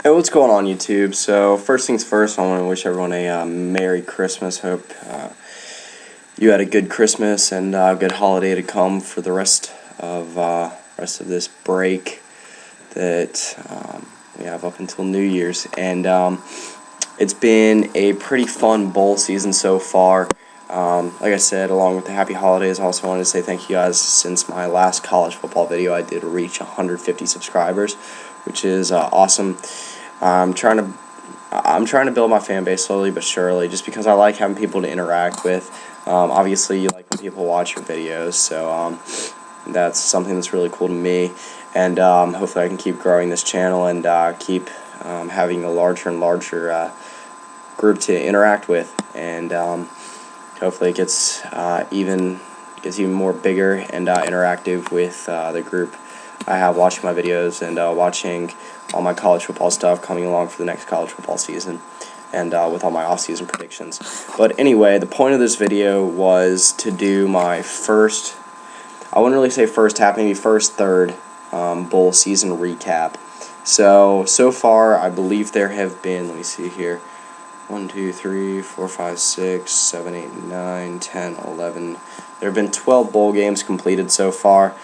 Hey, what's going on, YouTube? So first things first, I want to wish everyone a Merry Christmas. Hope you had a good Christmas and a good holiday to come for the rest of this break that we have up until New Year's. And it's been a pretty fun bowl season so far. Like I said, along with the happy holidays, I also wanted to say thank you guys. Since my last college football video, I did reach 150 subscribers, which is awesome. I'm trying to build my fan base slowly but surely, just because I like having people to interact with. Obviously, you like when people watch your videos, so that's something that's really cool to me. And hopefully, I can keep growing this channel and keep having a larger and larger group to interact with, and hopefully, it gets even more bigger and interactive with the group I have watching my videos and watching all my college football stuff coming along for the next college football season, and with all my off-season predictions. But anyway, the point of this video was to do my first, I wouldn't really say first half, maybe first third bowl season recap. So far, I believe there have been, let me see here, 1, 2, 3, 4, 5, 6, 7, 8, 9, 10, 11. There have been 12 bowl games completed so far.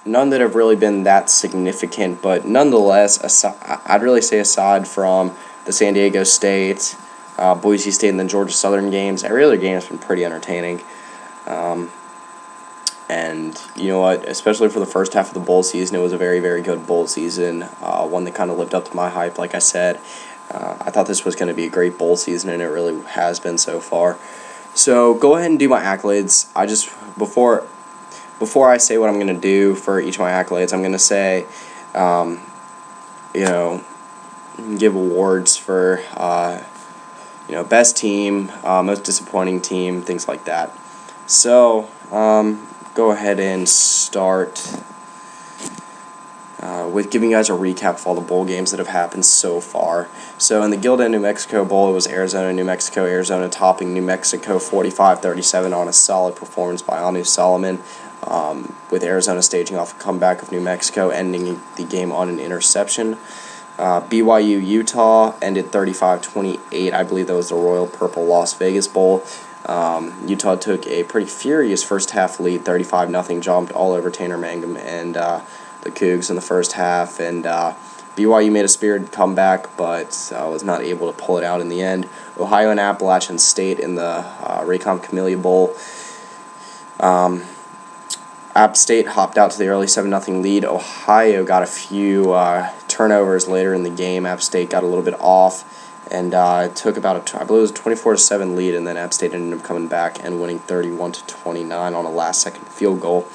None that have really been that significant, but nonetheless, I'd really say aside from the San Diego State, Boise State, and the Georgia Southern games, every other game has been pretty entertaining. And you know what, especially for the first half of the bowl season, it was a very, very good bowl season, one that kind of lived up to my hype. Like I said, I thought this was going to be a great bowl season, and it really has been so far. So go ahead and do my accolades. Before I say what I'm going to do for each of my accolades, I'm going to say, give awards for, best team, most disappointing team, things like that. So, go ahead and start with giving you guys a recap of all the bowl games that have happened so far. So in the Gildan, New Mexico Bowl, it was Arizona, New Mexico, Arizona topping New Mexico 45-37 on a solid performance by Anu Solomon, with Arizona staging off a comeback of New Mexico, ending the game on an interception. BYU Utah ended 35-28. I believe that was the Royal Purple Las Vegas Bowl. Utah took a pretty furious first half lead, 35-0, jumped all over Tanner Mangum and the Cougs in the first half, and BYU made a spirited comeback, but was not able to pull it out in the end. Ohio and Appalachian State in the Raycom Camellia Bowl. App State hopped out to the early 7-0 lead. Ohio got a few turnovers later in the game. App State got a little bit off and took about I believe it was a 24-7 lead, and then App State ended up coming back and winning 31-29 on a last-second field goal.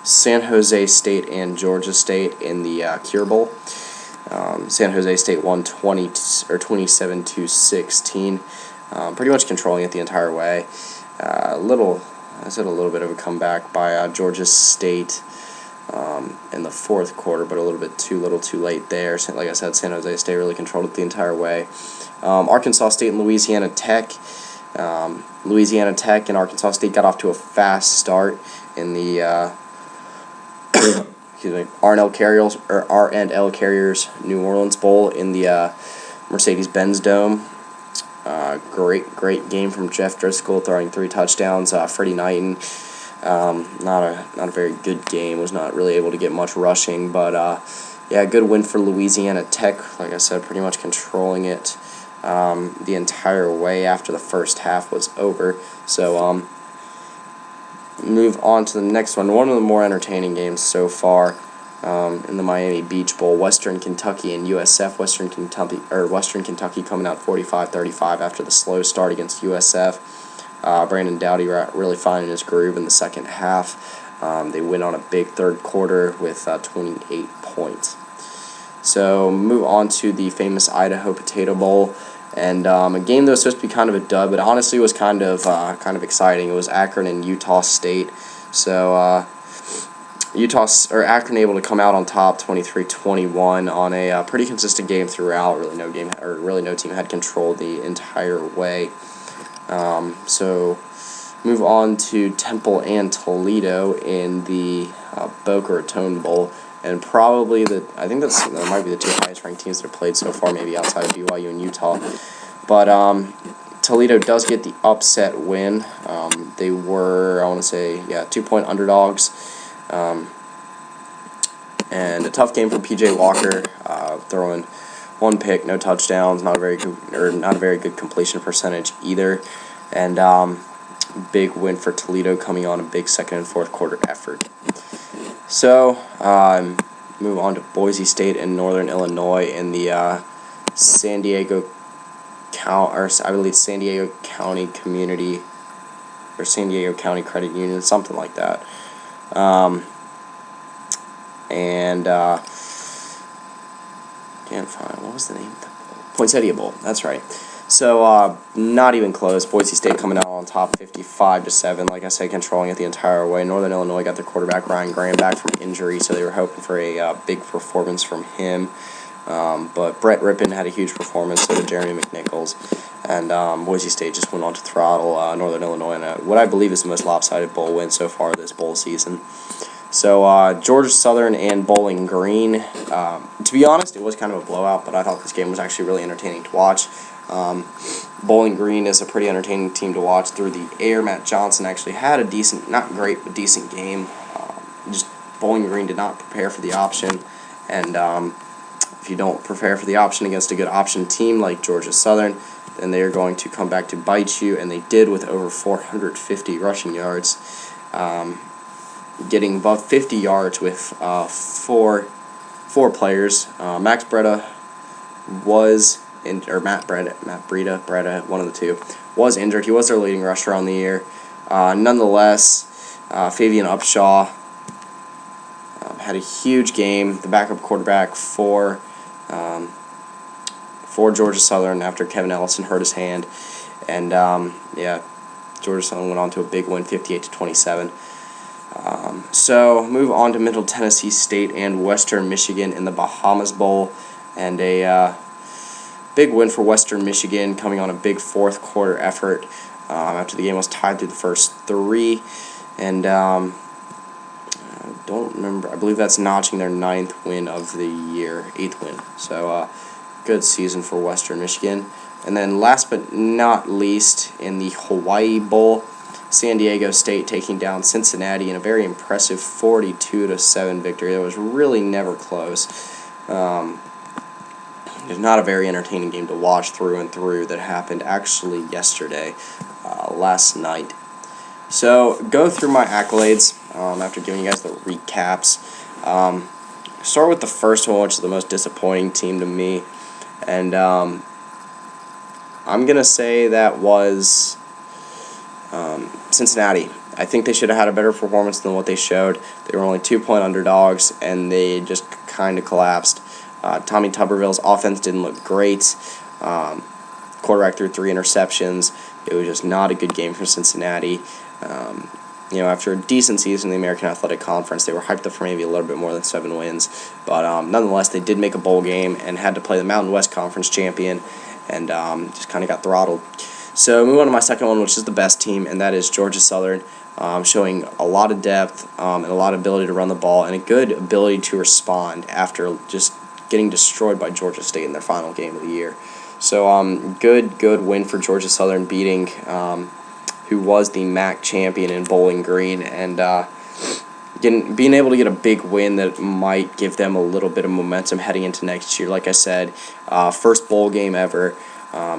San Jose State and Georgia State in the Cure Bowl. San Jose State won 27-16, pretty much controlling it the entire way. A little bit of a comeback by Georgia State in the fourth quarter, but a little bit too late there. Like I said, San Jose State really controlled it the entire way. Arkansas State and Louisiana Tech. Louisiana Tech and Arkansas State got off to a fast start in the R&L Carriers New Orleans Bowl in the Mercedes-Benz Dome. Great game from Jeff Driscoll, throwing 3 touchdowns. Freddie Knighton, not a very good game. Was not really able to get much rushing, but good win for Louisiana Tech. Like I said, pretty much controlling it the entire way after the first half was over. So move on to the next one. One of the more entertaining games so far in the Miami Beach Bowl. Western Kentucky and USF. Western Kentucky coming out 45-35 after the slow start against USF. Brandon Doughty really finding his groove in the second half. They win on a big third quarter with 28 points. So move on to the famous Idaho Potato Bowl. And a game that was supposed to be kind of a dud, but honestly was kind of exciting. It was Akron and Utah State. So Akron able to come out on top, 23-21 on a pretty consistent game throughout. Really no team had control the entire way. So move on to Temple and Toledo in the Boca Raton Bowl. and probably I think that might be the two highest ranked teams that have played so far, maybe outside of BYU and Utah. But Toledo does get the upset win. They were, I want to say, 2-point underdogs. And a tough game for PJ Walker, throwing one pick, no touchdowns, not a very good completion percentage either. And big win for Toledo, coming on a big second and fourth quarter effort. So move on to Boise State and Northern Illinois in the San Diego County Community, or San Diego County Credit Union, something like that. Can't find, what was the name of the bowl? Poinsettia Bowl, that's right. So not even close. Boise State coming out on top 55-7, like I said, controlling it the entire way. Northern Illinois got their quarterback Ryan Graham back from injury, so they were hoping for a big performance from him. But Brett Rippon had a huge performance, so did Jeremy McNichols. And Boise State just went on to throttle Northern Illinois in what I believe is the most lopsided bowl win so far this bowl season. So Georgia Southern and Bowling Green. To be honest, it was kind of a blowout, but I thought this game was actually really entertaining to watch. Bowling Green is a pretty entertaining team to watch through the air. Matt Johnson actually had a decent, not great, but decent game. Just Bowling Green did not prepare for the option, and if you don't prepare for the option against a good option team like Georgia Southern, then they are going to come back to bite you, and they did with over 450 rushing yards, getting above 50 yards with four players. Max Breda was Matt Breda, one of the two, was injured. He was their leading rusher on the year. Nonetheless, Fabian Upshaw had a huge game, the backup quarterback for Georgia Southern after Kevin Ellison hurt his hand. And, Georgia Southern went on to a big win, 58-27. So move on to Middle Tennessee State and Western Michigan in the Bahamas Bowl, and a big win for Western Michigan, coming on a big fourth quarter effort after the game was tied through the first three. And I don't remember, I believe that's notching their 9th win of the year, 8th win. So good season for Western Michigan. And then last but not least, in the Hawaii Bowl, San Diego State taking down Cincinnati in a very impressive 42-7 victory. It was really never close. It was not a very entertaining game to watch through and through that happened actually yesterday, last night. So go through my accolades after giving you guys the recaps. Start with the first one, which is the most disappointing team to me. And I'm going to say that was Cincinnati. I think they should have had a better performance than what they showed. They were only 2-point underdogs, and they just kind of collapsed. Tommy Tuberville's offense didn't look great. Quarterback threw 3 interceptions. It was just not a good game for Cincinnati. After a decent season in the American Athletic Conference, they were hyped up for maybe a little bit more than 7 wins. But nonetheless, they did make a bowl game and had to play the Mountain West Conference champion, and just kind of got throttled. So move on to my second one, which is the best team, and that is Georgia Southern, showing a lot of depth and a lot of ability to run the ball and a good ability to respond after just getting destroyed by Georgia State in their final game of the year. So good win for Georgia Southern, beating who was the MAC champion in Bowling Green, and being able to get a big win that might give them a little bit of momentum heading into next year. Like I said, first bowl game ever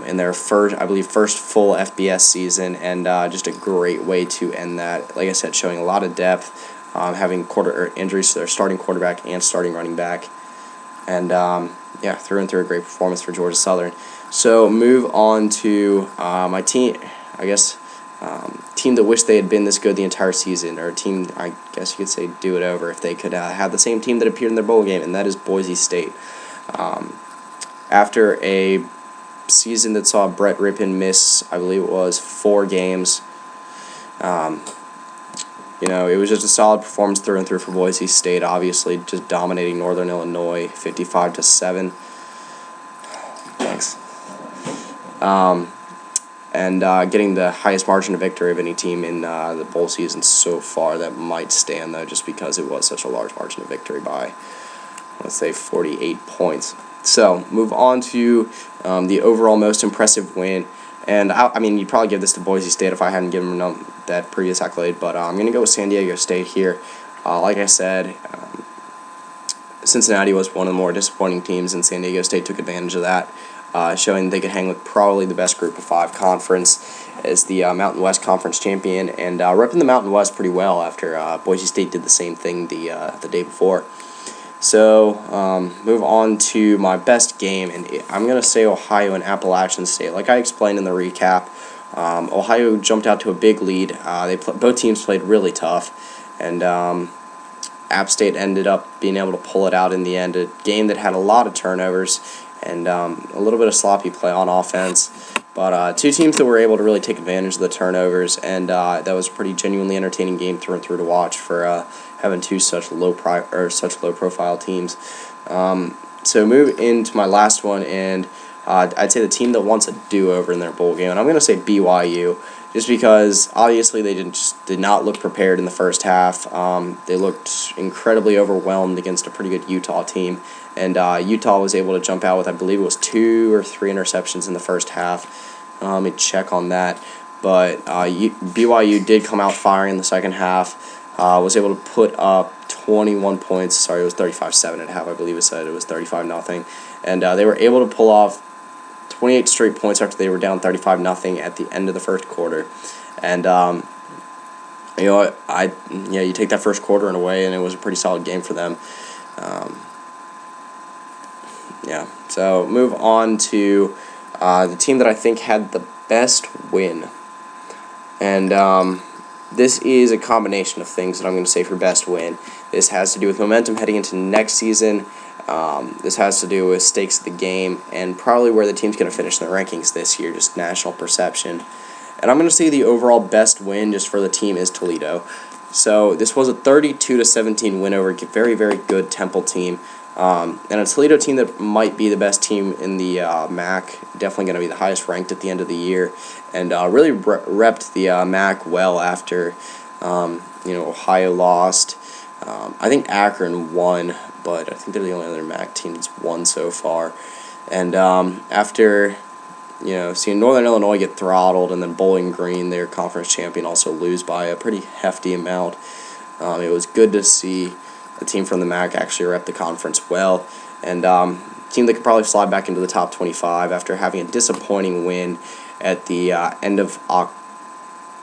in their first full FBS season, and just a great way to end that. Like I said, showing a lot of depth, having injuries to their starting quarterback and starting running back. And through and through a great performance for Georgia Southern. So move on to my team, I guess, team that wished they had been this good the entire season, or a team, I guess you could say, do it over if they could have the same team that appeared in their bowl game, and that is Boise State. After a season that saw Brett Rippon miss, I believe it was 4 games, it was just a solid performance through and through for Boise State, obviously just dominating Northern Illinois 55-7. Thanks. And getting the highest margin of victory of any team in the bowl season so far. That might stand, though, just because it was such a large margin of victory by let's say 48 points. So move on to the overall most impressive win. And I mean, you'd probably give this to Boise State if I hadn't given them that previous accolade, but I'm going to go with San Diego State here. Like I said, Cincinnati was one of the more disappointing teams, and San Diego State took advantage of that, showing they could hang with probably the best Group of 5 conference as the Mountain West Conference champion, and repping the Mountain West pretty well after Boise State did the same thing the day before. So move on to my best game, and I'm going to say Ohio and Appalachian State. Like I explained in the recap, Ohio jumped out to a big lead. Both teams played really tough, and App State ended up being able to pull it out in the end. A game that had a lot of turnovers and a little bit of sloppy play on offense. But two teams that were able to really take advantage of the turnovers, and that was a pretty genuinely entertaining game through and through to watch for having two such low profile teams. So move into my last one, and I'd say the team that wants a do-over in their bowl game, and I'm going to say BYU, just because obviously they did not look prepared in the first half. They looked incredibly overwhelmed against a pretty good Utah team, and Utah was able to jump out with, I believe it was 2 or 3 interceptions in the first half. Let me check on that. But BYU did come out firing in the second half. Was able to put up 21 points. Sorry, it was 35-7 at half. I believe it said it was 35-0. And they were able to pull off 28 straight points after they were down 35-0 at the end of the first quarter. And you take that first quarter and away, and it was a pretty solid game for them. So move on to the team that I think had the best win. And this is a combination of things that I'm going to say for best win. This has to do with momentum heading into next season. This has to do with stakes of the game and probably where the team's going to finish in the rankings this year, just national perception. And I'm going to say the overall best win just for the team is Toledo. So this was a 32-17 win over a very, very good Temple team. And a Toledo team that might be the best team in the MAC, definitely going to be the highest ranked at the end of the year, and really repped the MAC well after Ohio lost. I think Akron won, but I think they're the only other MAC team that's won so far. And after seeing Northern Illinois get throttled, and then Bowling Green, their conference champion, also lose by a pretty hefty amount, it was good to see a team from the MAC actually rep the conference well, and a team that could probably slide back into the top 25 after having a disappointing win at the end of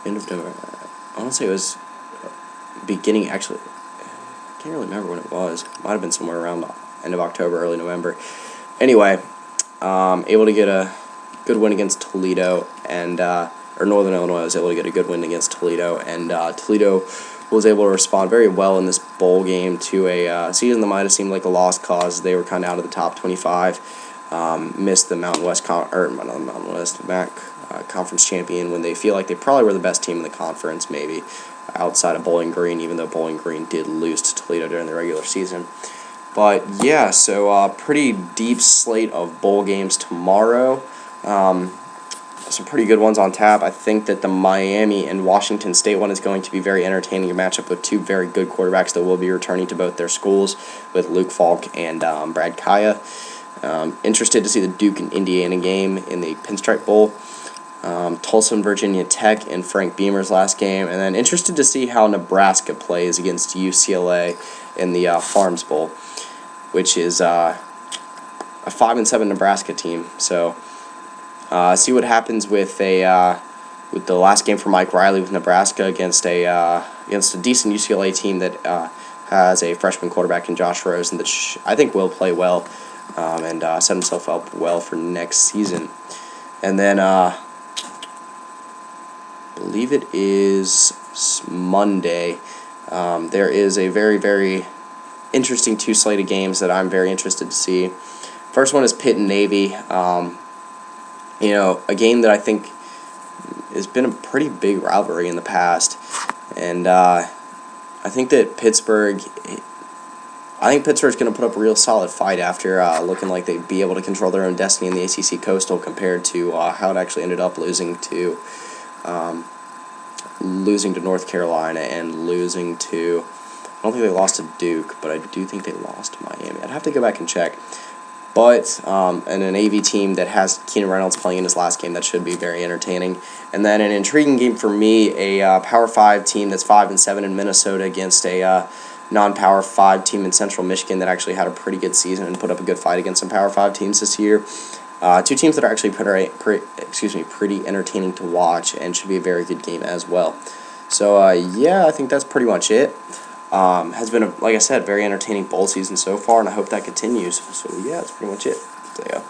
November. I want to say it was beginning, actually, I can't really remember when it was. It might have been somewhere around the end of October, early November. Anyway, able to get a good win against Toledo, and or Northern Illinois was able to get a good win against Toledo, and Toledo was able to respond very well in this bowl game to a season that might have seemed like a lost cause. They were kind of out of the top 25, missed the Mountain West MAC conference champion when they feel like they probably were the best team in the conference, maybe outside of Bowling Green, even though Bowling Green did lose to Toledo during the regular season. But yeah, so pretty deep slate of bowl games tomorrow. Some pretty good ones on tap. I think that the Miami and Washington State one is going to be very entertaining, a matchup with two very good quarterbacks that will be returning to both their schools, with Luke Falk and Brad Kaya. Interested to see the Duke and Indiana game in the Pinstripe Bowl. Tulsa and Virginia Tech in Frank Beamer's last game. And then interested to see how Nebraska plays against UCLA in the Farms Bowl, which is a 5-7 Nebraska team. So see what happens with the last game for Mike Riley with Nebraska against a decent UCLA team that has a freshman quarterback in Josh Rosen that I think will play well and set himself up well for next season. And then I believe it is Monday. There is a very, very interesting two slate of games that I'm very interested to see. First one is Pitt and Navy. A game that I think has been a pretty big rivalry in the past, and I think that Pittsburgh's going to put up a real solid fight after looking like they'd be able to control their own destiny in the ACC Coastal compared to how it actually ended up losing to North Carolina and losing to don't think they lost to Duke, but I do think they lost to Miami. I'd have to go back and check. But and an AV team that has Keenan Reynolds playing in his last game, that should be very entertaining. And then an intriguing game for me, a Power 5 team that's 5-7 in Minnesota against a non-Power 5 team in Central Michigan that actually had a pretty good season and put up a good fight against some Power 5 teams this year. Two teams that are actually pretty entertaining to watch and should be a very good game as well. So yeah, I think that's pretty much it. Has been, like I said, very entertaining bowl season so far, and I hope that continues. So yeah, that's pretty much it. So, yeah.